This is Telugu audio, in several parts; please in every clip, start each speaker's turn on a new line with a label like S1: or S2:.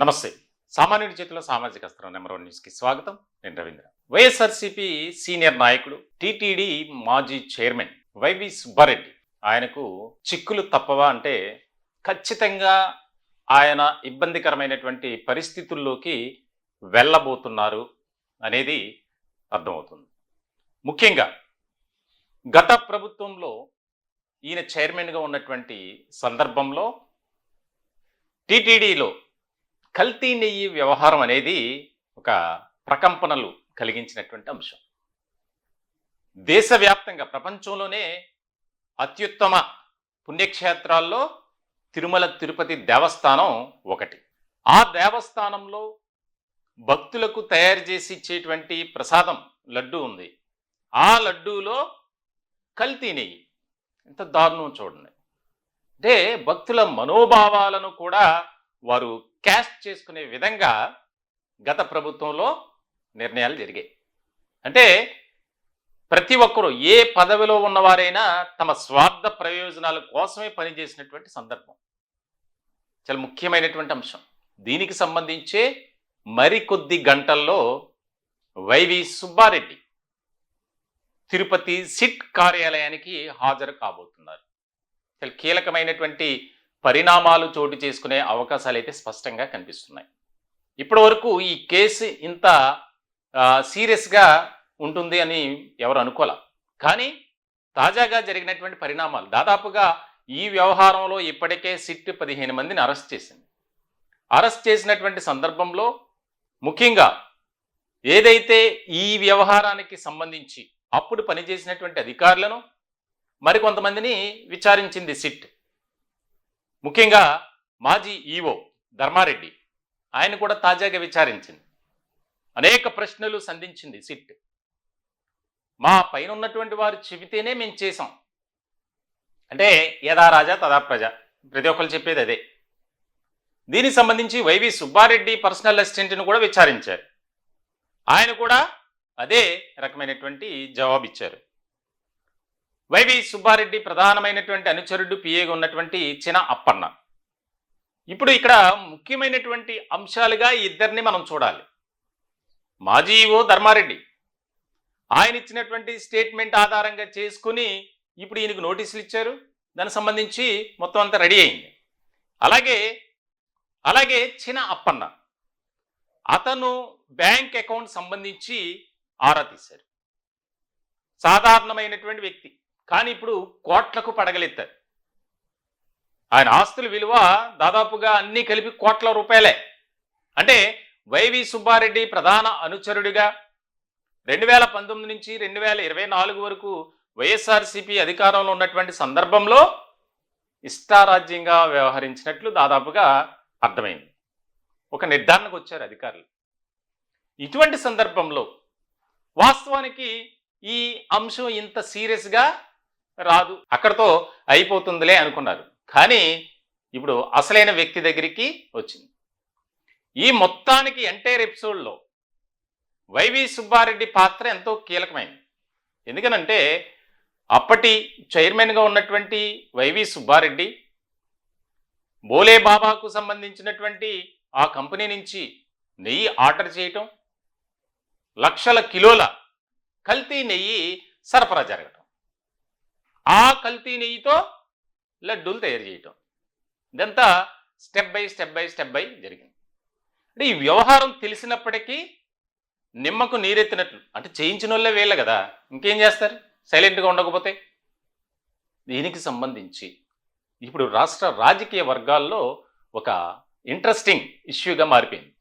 S1: నమస్తే. సామాన్యుడి చేతిలో సామాజిక అస్త్రం నెంబర్ 1 న్యూస్‌కి స్వాగతం. నేను రవీంద్ర. వైఎస్ఆర్‌సీపీ సీనియర్ నాయకుడు, టీటీడీ మాజీ చైర్మన్ వైవి సుబ్బారెడ్డి. ఆయనకు చిక్కులు తప్పవా అంటే ఖచ్చితంగా ఆయన ఇబ్బందికరమైనటువంటి పరిస్థితుల్లోకి వెళ్ళబోతున్నారు అనేది అర్థమవుతుంది. ముఖ్యంగా గత ప్రభుత్వంలో ఈయన చైర్మన్‌గా ఉన్నటువంటి సందర్భంలో టీటీడీలో కల్తీ నెయ్యి వ్యవహారం అనేది ఒక ప్రకంపనలు కలిగించినటువంటి అంశం. దేశవ్యాప్తంగా ప్రపంచంలోనే అత్యుత్తమ పుణ్యక్షేత్రాల్లో తిరుమల తిరుపతి దేవస్థానం ఒకటి. ఆ దేవస్థానంలో భక్తులకు తయారు చేసి ఇచ్చేటువంటి ప్రసాదం లడ్డు ఉంది. ఆ లడ్డూలో కల్తీ నెయ్యి. ఎంత దారుణం చూడండి. అంటే భక్తుల మనోభావాలను కూడా వారు క్యాష్ చేసుకునే విధంగా గత ప్రభుత్వంలో నిర్ణయాలు జరిగాయి. అంటే ప్రతి ఒక్కరూ ఏ పదవిలో ఉన్నవారైనా తమ స్వార్థ ప్రయోజనాల కోసమే పనిచేసినటువంటి సందర్భం. చాలా ముఖ్యమైనటువంటి అంశం. దీనికి సంబంధించే మరికొద్ది గంటల్లో వైవి సుబ్బారెడ్డి తిరుపతి సిట్ కార్యాలయానికి హాజరు కాబోతున్నారు. చాలా కీలకమైనటువంటి పరిణామాలు చోటు చేసుకునే అవకాశాలు అయితే స్పష్టంగా కనిపిస్తున్నాయి. ఇప్పటి వరకు ఈ కేసు ఇంత సీరియస్గా ఉంటుంది అని ఎవరు అనుకోలే. కానీ తాజాగా జరిగినటువంటి పరిణామాలు, దాదాపుగా ఈ వ్యవహారంలో ఇప్పటికే సిట్ 15 మందిని అరెస్ట్ చేసింది. అరెస్ట్ చేసినటువంటి సందర్భంలో ముఖ్యంగా ఏదైతే ఈ వ్యవహారానికి సంబంధించి అప్పుడు పనిచేసినటువంటి అధికారులను మరికొంతమందిని విచారించింది సిట్. ముఖ్యంగా మాజీ ఈవో ధర్మారెడ్డి, ఆయన కూడా తాజాగా విచారించింది. అనేక ప్రశ్నలు సంధించింది సిట్. మా పైన ఉన్నటువంటి వారు చెబితేనే మేము చేసాం అంటే యథా రాజా తదా ప్రజ, ప్రతి ఒక్కరు చెప్పేది అదే. దీనికి సంబంధించి వైవి సుబ్బారెడ్డి పర్సనల్ అసిస్టెంట్ను కూడా విచారించారు. ఆయన కూడా అదే రకమైనటువంటి జవాబు ఇచ్చారు. వైవి సుబ్బారెడ్డి ప్రధానమైనటువంటి అనుచరుడు, పిఏగా ఉన్నటువంటి చిన అప్పన్న. ఇప్పుడు ఇక్కడ ముఖ్యమైనటువంటి అంశాలుగా ఇద్దరిని మనం చూడాలి. మాజీ ఈవో ధర్మారెడ్డి, ఆయన ఇచ్చినటువంటి స్టేట్మెంట్ ఆధారంగా చేసుకుని ఇప్పుడు ఈయనకు నోటీసులు ఇచ్చారు. దానికి సంబంధించి మొత్తం అంతా రెడీ అయింది. అలాగే చిన అప్పన్న, అతను బ్యాంక్ అకౌంట్ సంబంధించి ఆరా తీశారు. సాధారణమైనటువంటి వ్యక్తి, కానీ ఇప్పుడు కోట్లకు పడగలెత్తారు. ఆయన ఆస్తుల విలువ దాదాపుగా అన్నీ కలిపి కోట్ల రూపాయలే. అంటే వైవి సుబ్బారెడ్డి ప్రధాన అనుచరుడిగా 2019 నుంచి 2024 వరకు వైఎస్ఆర్సీపీ అధికారంలో ఉన్నటువంటి సందర్భంలో ఇష్టారాజ్యంగా వ్యవహరించినట్లు దాదాపుగా అర్థమైంది. ఒక నిర్ధారణకు వచ్చారు అధికారులు. ఇటువంటి సందర్భంలో వాస్తవానికి ఈ అంశం ఇంత సీరియస్గా రాదు, అక్కడతో అయిపోతుందిలే అనుకున్నారు. కానీ ఇప్పుడు అసలైన వ్యక్తి దగ్గరికి వచ్చింది. ఈ మొత్తానికి ఎంటైర్ ఎపిసోడ్లో వైవి సుబ్బారెడ్డి పాత్ర ఎంతో కీలకమైంది. ఎందుకనంటే అప్పటి చైర్మన్గా ఉన్నటువంటి వైవి సుబ్బారెడ్డి బోలే బాబాకు సంబంధించినటువంటి ఆ కంపెనీ నుంచి నెయ్యి ఆర్డర్ చేయటం, లక్షల కిలోల కల్తీ నెయ్యి సరఫరా జరగటం, ఆ కల్తీ నెయ్యితో లడ్డూలు తయారు చేయటం, ఇదంతా స్టెప్ బై జరిగింది. అంటే ఈ వ్యవహారం తెలిసినప్పటికీ నిమ్మకు నీరెత్తినట్లు, అంటే చేయించిన వాళ్ళే వీళ్ళే కదా, ఇంకేం చేస్తారు సైలెంట్గా ఉండకపోతే. దీనికి సంబంధించి ఇప్పుడు రాష్ట్ర రాజకీయ వర్గాల్లో ఒక ఇంట్రెస్టింగ్ ఇష్యూగా మారిపోయింది.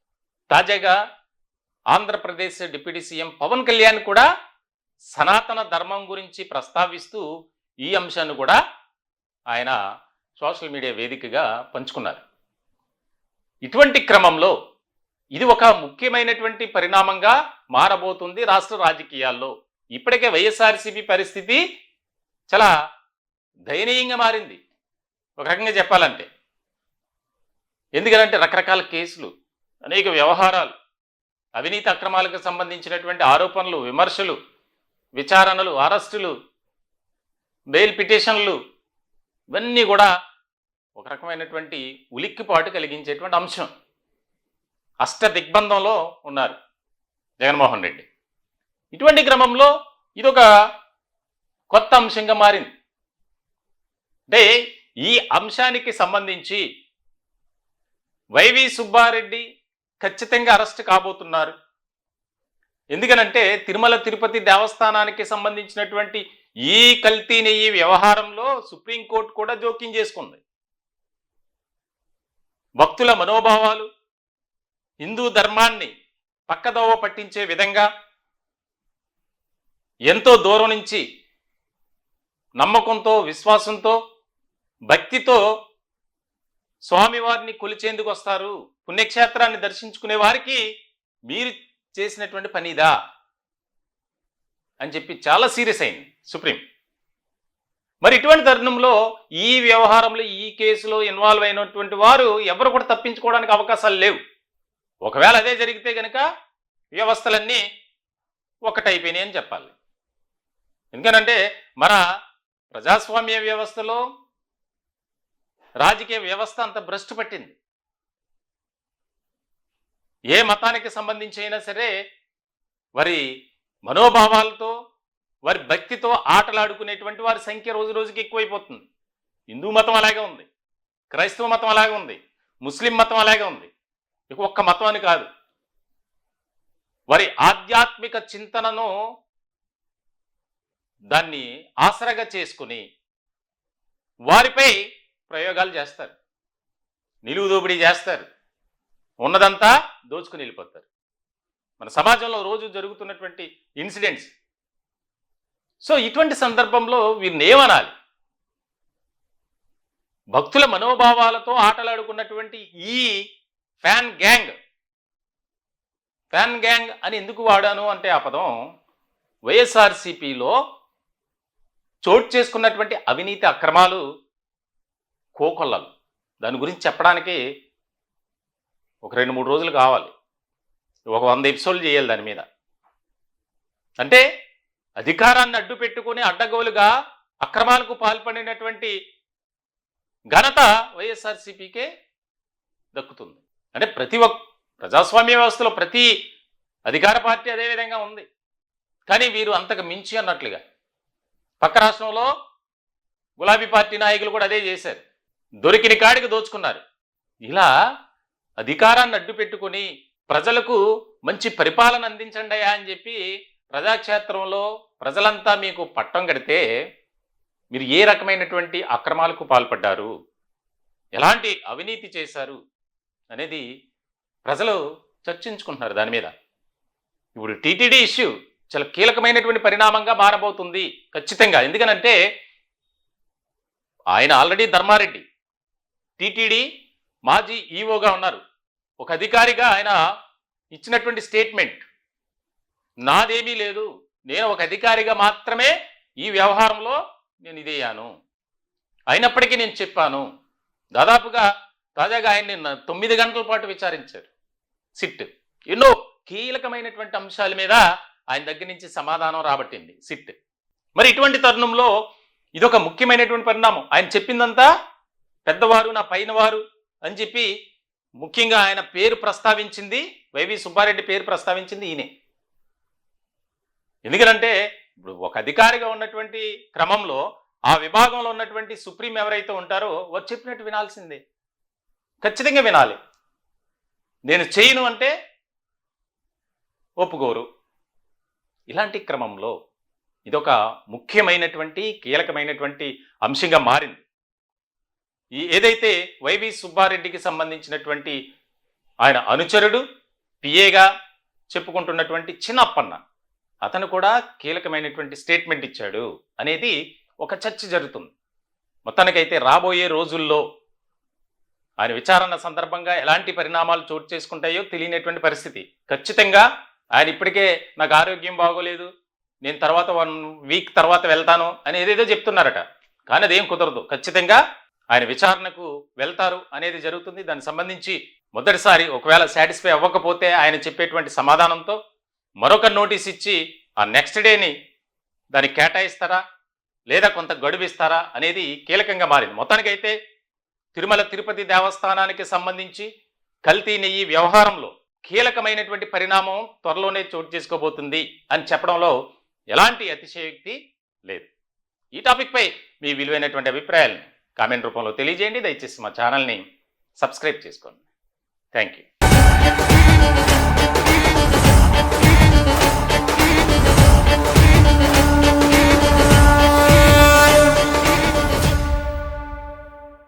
S1: తాజాగా ఆంధ్రప్రదేశ్ డిప్యూటీ సీఎం పవన్ కళ్యాణ్ కూడా సనాతన ధర్మం గురించి ప్రస్తావిస్తూ ఈ అంశాన్ని కూడా ఆయన సోషల్ మీడియా వేదికగా పంచుకున్నారు. ఇటువంటి క్రమంలో ఇది ఒక ముఖ్యమైనటువంటి పరిణామంగా మారబోతుంది రాష్ట్ర రాజకీయాల్లో. ఇప్పటికే వైఎస్ఆర్సీపీ పరిస్థితి చాలా దయనీయంగా మారింది ఒక రకంగా చెప్పాలంటే. ఎందుకంటే రకరకాల కేసులు, అనేక వ్యవహారాలు, అవినీతి అక్రమాలకు సంబంధించినటువంటి ఆరోపణలు, విమర్శలు, విచారణలు, అరెస్టులు, బెయిల్ పిటిషన్లు, ఇవన్నీ కూడా ఒక రకమైనటువంటి ఉలిక్కిపాటు కలిగించేటువంటి అంశం. అష్ట దిగ్బంధంలో ఉన్నారు జగన్మోహన్ రెడ్డి. ఇటువంటి క్రమంలో ఇదొక కొత్త అంశంగా మారింది. అంటే ఈ అంశానికి సంబంధించి వైవి సుబ్బారెడ్డి ఖచ్చితంగా అరెస్ట్ కాబోతున్నారు. ఎందుకనంటే తిరుమల తిరుపతి దేవస్థానానికి సంబంధించినటువంటి ఈ కల్తీ నెయ్యి వ్యవహారంలో సుప్రీంకోర్టు కూడా జోక్యం చేసుకుంది. భక్తుల మనోభావాలు, హిందూ ధర్మాన్ని పక్కదోవ పట్టించే విధంగా ఎంతో దూరం నుంచి నమ్మకంతో, విశ్వాసంతో, భక్తితో స్వామివారిని కొలిచేందుకు వస్తారు, పుణ్యక్షేత్రాన్ని దర్శించుకునే వారికి మీరు చేసినటువంటి పనిదా అని చెప్పి చాలా సీరియస్ అయింది సుప్రీం. మరి ఇటువంటి తరుణంలో ఈ వ్యవహారంలో, ఈ కేసులో ఇన్వాల్వ్ అయినటువంటి వారు ఎవరు కూడా తప్పించుకోవడానికి అవకాశాలు లేవు. ఒకవేళ అదే జరిగితే కనుక వ్యవస్థలన్నీ ఒకటైపోయినాయి అని చెప్పాలి. ఎందుకనంటే మన ప్రజాస్వామ్య వ్యవస్థలో రాజకీయ వ్యవస్థ అంత భ్రష్టు పట్టింది. ఏ మతానికి సంబంధించి అయినా సరే వారి మనోభావాలతో, వారి భక్తితో ఆటలాడుకునేటువంటి వారి సంఖ్య రోజు రోజుకి ఎక్కువైపోతుంది. హిందూ మతం అలాగే ఉంది, క్రైస్తవ మతం అలాగే ఉంది, ముస్లిం మతం అలాగే ఉంది. ఇక ఒక్క మతం అని కాదు, వారి ఆధ్యాత్మిక చింతనను దాన్ని ఆసరగా చేసుకుని వారిపై ప్రయోగాలు చేస్తారు, నిలువు దోపిడీ చేస్తారు, ఉన్నదంతా దోచుకుని వెళ్ళిపోతారు. మన సమాజంలో రోజు జరుగుతున్నటువంటి ఇన్సిడెంట్స్. సో ఇటువంటి సందర్భంలో వీరిని ఏమనాలి? భక్తుల మనోభావాలతో ఆటలాడుకున్నటువంటి ఈ ఫ్యాన్ గ్యాంగ్ అని ఎందుకు వాడాను అంటే ఆ పదం వైఎస్ఆర్సీపీలో చోటు చేసుకున్నటువంటి అవినీతి అక్రమాలు కోకొల్లలు. దాని గురించి చెప్పడానికి ఒక 2-3 రోజులు కావాలి, ఒక 100 ఎపిసోడ్లు చేయాలి దాని మీద. అంటే అధికారాన్ని అడ్డు పెట్టుకుని అడ్డగోలుగా అక్రమాలకు పాల్పడినటువంటి ఘనత వైఎస్ఆర్సీపీకే దక్కుతుంది. అంటే ప్రజాస్వామ్య వ్యవస్థలో ప్రతి అధికార పార్టీ అదే విధంగా ఉంది. కానీ వీరు అంతకు మించి అన్నట్లుగా పక్క రాష్ట్రంలో గులాబీ పార్టీ నాయకులు కూడా అదే చేశారు, దొరికిన కాడికి దోచుకున్నారు. ఇలా అధికారాన్ని అడ్డు పెట్టుకుని ప్రజలకు మంచి పరిపాలన అందించండి అని చెప్పి ప్రజాక్షేత్రంలో ప్రజలంతా మీకు పట్టం కడితే మీరు ఏ రకమైనటువంటి అక్రమాలకు పాల్పడ్డారు, ఎలాంటి అవినీతి చేశారు అనేది ప్రజలు చర్చించుకుంటున్నారు దాని మీద. ఇప్పుడు టీటీడీ ఇష్యూ చాలా కీలకమైనటువంటి పరిణామంగా మారబోతుంది ఖచ్చితంగా. ఎందుకనంటే ఆయన ఆల్రెడీ ధర్మారెడ్డి టీటీడీ మాజీ ఈఓగా ఉన్నారు. ఒక అధికారిగా ఆయన ఇచ్చినటువంటి స్టేట్మెంట్, నాదేమీ లేదు, నేను ఒక అధికారిగా మాత్రమే ఈ వ్యవహారంలో నేను ఇదేయాను, అయినప్పటికీ నేను చెప్పాను. దాదాపుగా తాజాగా ఆయన్ని 9 గంటల పాటు విచారించారు సిట్. ఎన్నో కీలకమైనటువంటి అంశాల మీద ఆయన దగ్గర నుంచి సమాధానం రాబట్టింది సిట్. మరి ఇటువంటి తరుణంలో ఇదొక ముఖ్యమైనటువంటి పరిణామం. ఆయన చెప్పిందంతా పెద్దవారు, నా పైన వారు అని చెప్పి ముఖ్యంగా ఆయన పేరు ప్రస్తావించింది, వైవి సుబ్బారెడ్డి పేరు ప్రస్తావించింది ఈయనే. ఎందుకంటే ఇప్పుడు ఒక అధికారిగా ఉన్నటువంటి క్రమంలో ఆ విభాగంలో ఉన్నటువంటి సుప్రీం ఎవరైతే ఉంటారో వారు చెప్పినట్టు వినాల్సిందే, ఖచ్చితంగా వినాలి. నేను చేయను అంటే ఒప్పుకోరు. ఇలాంటి క్రమంలో ఇదొక ముఖ్యమైనటువంటి కీలకమైనటువంటి అంశంగా మారింది. ఏదైతే వైవి సుబ్బారెడ్డికి సంబంధించినటువంటి ఆయన అనుచరుడు, పిఏగా చెప్పుకుంటున్నటువంటి చిన్నప్పన్న, అతను కూడా కీలకమైనటువంటి స్టేట్మెంట్ ఇచ్చాడు అనేది ఒక చర్చ జరుగుతుంది. మొత్తానికైతే రాబోయే రోజుల్లో ఆయన విచారణ సందర్భంగా ఎలాంటి పరిణామాలు చోటు చేసుకుంటాయో తెలియనటువంటి పరిస్థితి. ఖచ్చితంగా ఆయన ఇప్పటికే నాకు ఆరోగ్యం బాగోలేదు, నేను తర్వాత 1 వీక్ తర్వాత వెళ్తాను అని ఏదేదో చెప్తున్నారట. కానీ అదేం కుదరదు. ఖచ్చితంగా ఆయన విచారణకు వెళ్తారు అనేది జరుగుతుంది. దానికి సంబంధించి మొదటిసారి ఒకవేళ సాటిస్ఫై అవ్వకపోతే ఆయన చెప్పేటువంటి సమాధానంతో మరొక నోటీస్ ఇచ్చి ఆ నెక్స్ట్ డేని దానికి కేటాయిస్తారా లేదా కొంత గడువిస్తారా అనేది కీలకంగా మారింది. మొత్తానికైతే తిరుమల తిరుపతి దేవస్థానానికి సంబంధించి కల్తీ నెయ్యి వ్యవహారంలో కీలకమైనటువంటి పరిణామం త్వరలోనే చోటు చేసుకోబోతుంది అని చెప్పడంలో ఎలాంటి అతిశయోక్తి లేదు. ఈ టాపిక్పై మీ విలువైనటువంటి అభిప్రాయాలను కామెంట్ రూపంలో తెలియజేయండి. దయచేసి మా ఛానల్ని సబ్స్క్రైబ్ చేసుకోండి. Thank you.